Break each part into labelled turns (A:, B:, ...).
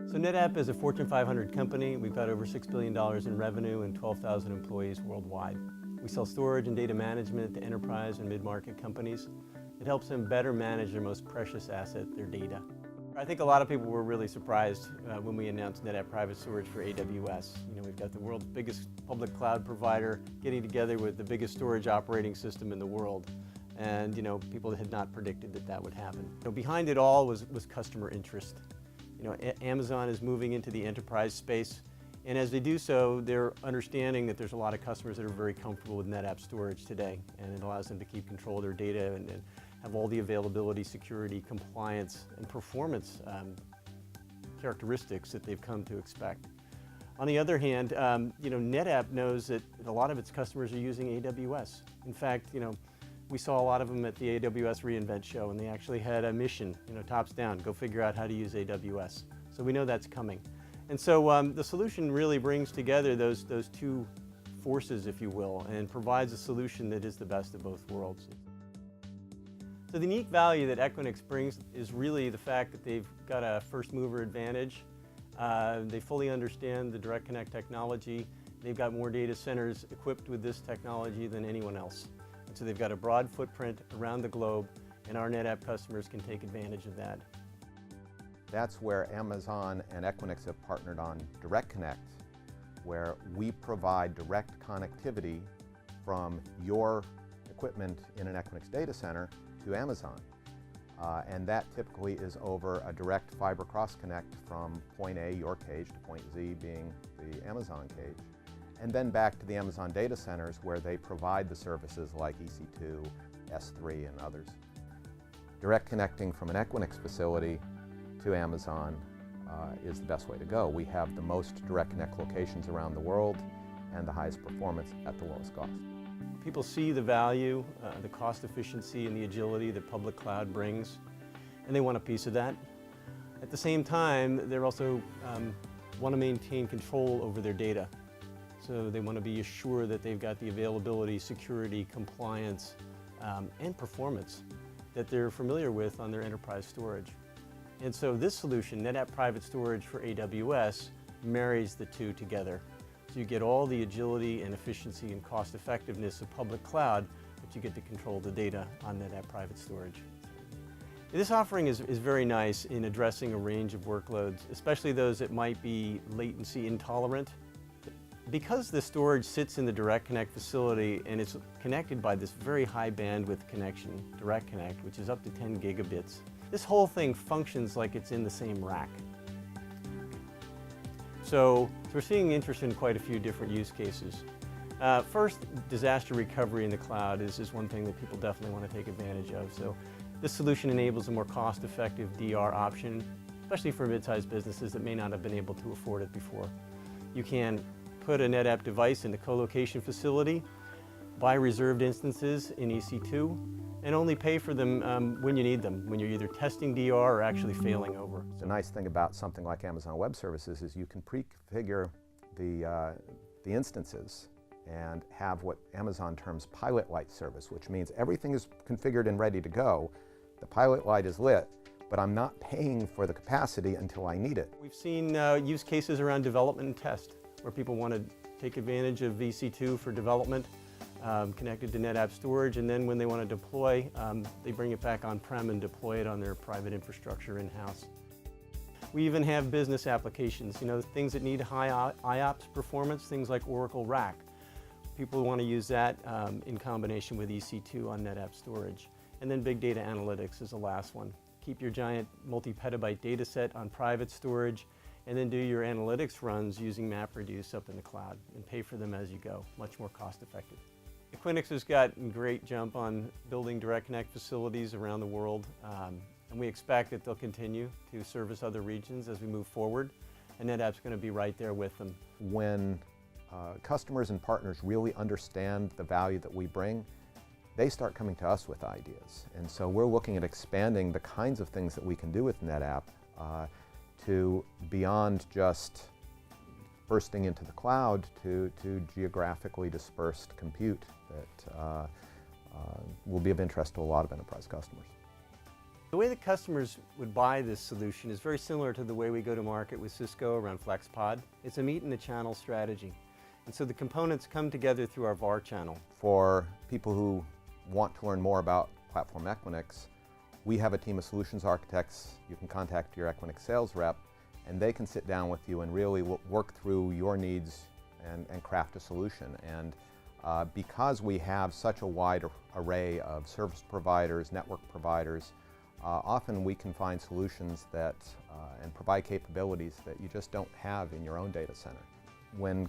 A: So NetApp is a Fortune 500 company. We've got over $6 billion in revenue and 12,000 employees worldwide. We sell storage and data management to enterprise and mid-market companies. It helps them better manage their most precious asset, their data. I think a lot of people were really surprised when we announced NetApp Private Storage for AWS. We've got the world's biggest public cloud provider getting together with the biggest storage operating system in the world. And people had not predicted that that would happen. Behind it all was customer interest. Amazon is moving into the enterprise space, and as they do so, they're understanding that there's a lot of customers that are very comfortable with NetApp storage today, and it allows them to keep control of their data and have all the availability, security, compliance, and performance characteristics that they've come to expect. On the other hand, NetApp knows that a lot of its customers are using AWS. In fact, we saw a lot of them at the AWS reInvent show, and they actually had a mission, tops down, go figure out how to use AWS. So we know that's coming. And so the solution really brings together those two forces, if you will, and provides a solution that is the best of both worlds. So the unique value that Equinix brings is really the fact that they've got a first mover advantage. They fully understand the Direct Connect technology. They've got more data centers equipped with this technology than anyone else. And so they've got a broad footprint around the globe, and our NetApp customers can take advantage of that.
B: That's where Amazon and Equinix have partnered on Direct Connect, where we provide direct connectivity from your equipment in an Equinix data center to Amazon. And that typically is over a direct fiber cross connect from point A, your cage, to point Z being the Amazon cage, and then back to the Amazon data centers where they provide the services like EC2, S3, and others. Direct connecting from an Equinix facility to Amazon is the best way to go. We have the most direct connect locations around the world and the highest performance at the lowest cost.
A: People see the value, the cost efficiency, and the agility that public cloud brings, and they want a piece of that. At the same time, they also want to maintain control over their data. So they want to be assured that they've got the availability, security, compliance, and performance that they're familiar with on their enterprise storage. And so this solution, NetApp Private Storage for AWS, marries the two together. So you get all the agility and efficiency and cost effectiveness of public cloud, but you get to control the data on NetApp Private Storage. This offering is very nice in addressing a range of workloads, especially those that might be latency intolerant. Because the storage sits in the Direct Connect facility and it's connected by this very high bandwidth connection, Direct Connect, which is up to 10 gigabits, this whole thing functions like it's in the same rack. So we're seeing interest in quite a few different use cases. First, disaster recovery in the cloud is one thing that people definitely want to take advantage of. So this solution enables a more cost-effective DR option, especially for mid-sized businesses that may not have been able to afford it before. You can put a NetApp device in the co-location facility, buy reserved instances in EC2, and only pay for them when you need them, when you're either testing DR or actually failing over.
B: The nice thing about something like Amazon Web Services is you can pre-configure the instances and have what Amazon terms pilot light service, which means everything is configured and ready to go. The pilot light is lit, but I'm not paying for the capacity until I need it.
A: We've seen use cases around development and test, where people want to take advantage of EC2 for development, connected to NetApp storage, and then when they want to deploy, they bring it back on-prem and deploy it on their private infrastructure in-house. We even have business applications, things that need high IOPS performance, things like Oracle RAC. People want to use that in combination with EC2 on NetApp storage. And then big data analytics is the last one. Keep your giant multi-petabyte data set on private storage, and then do your analytics runs using MapReduce up in the cloud and pay for them as you go, much more cost effective. Equinix has got a great jump on building Direct Connect facilities around the world, and we expect that they'll continue to service other regions as we move forward, and NetApp's going to be right there with them.
B: When customers and partners really understand the value that we bring, they start coming to us with ideas. And so we're looking at expanding the kinds of things that we can do with NetApp to beyond just bursting into the cloud to geographically dispersed compute that will be of interest to a lot of enterprise customers.
A: The way that customers would buy this solution is very similar to the way we go to market with Cisco around FlexPod. It's a meet in the channel strategy. And so the components come together through our VAR channel.
B: For people who want to learn more about Platform Equinix, we have a team of solutions architects. You can contact your Equinix sales rep, and they can sit down with you and really work through your needs and craft a solution. And because we have such a wide array of service providers, network providers, often we can find solutions that and provide capabilities that you just don't have in your own data center. When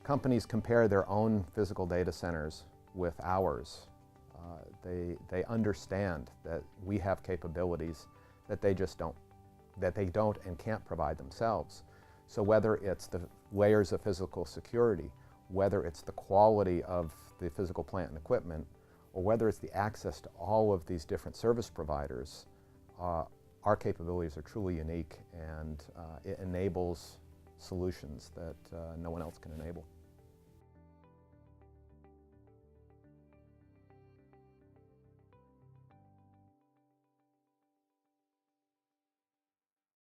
B: companies compare their own physical data centers with ours, they understand that we have capabilities that they don't and can't provide themselves. So whether it's the layers of physical security, whether it's the quality of the physical plant and equipment, or whether it's the access to all of these different service providers, our capabilities are truly unique, and it enables solutions that no one else can enable.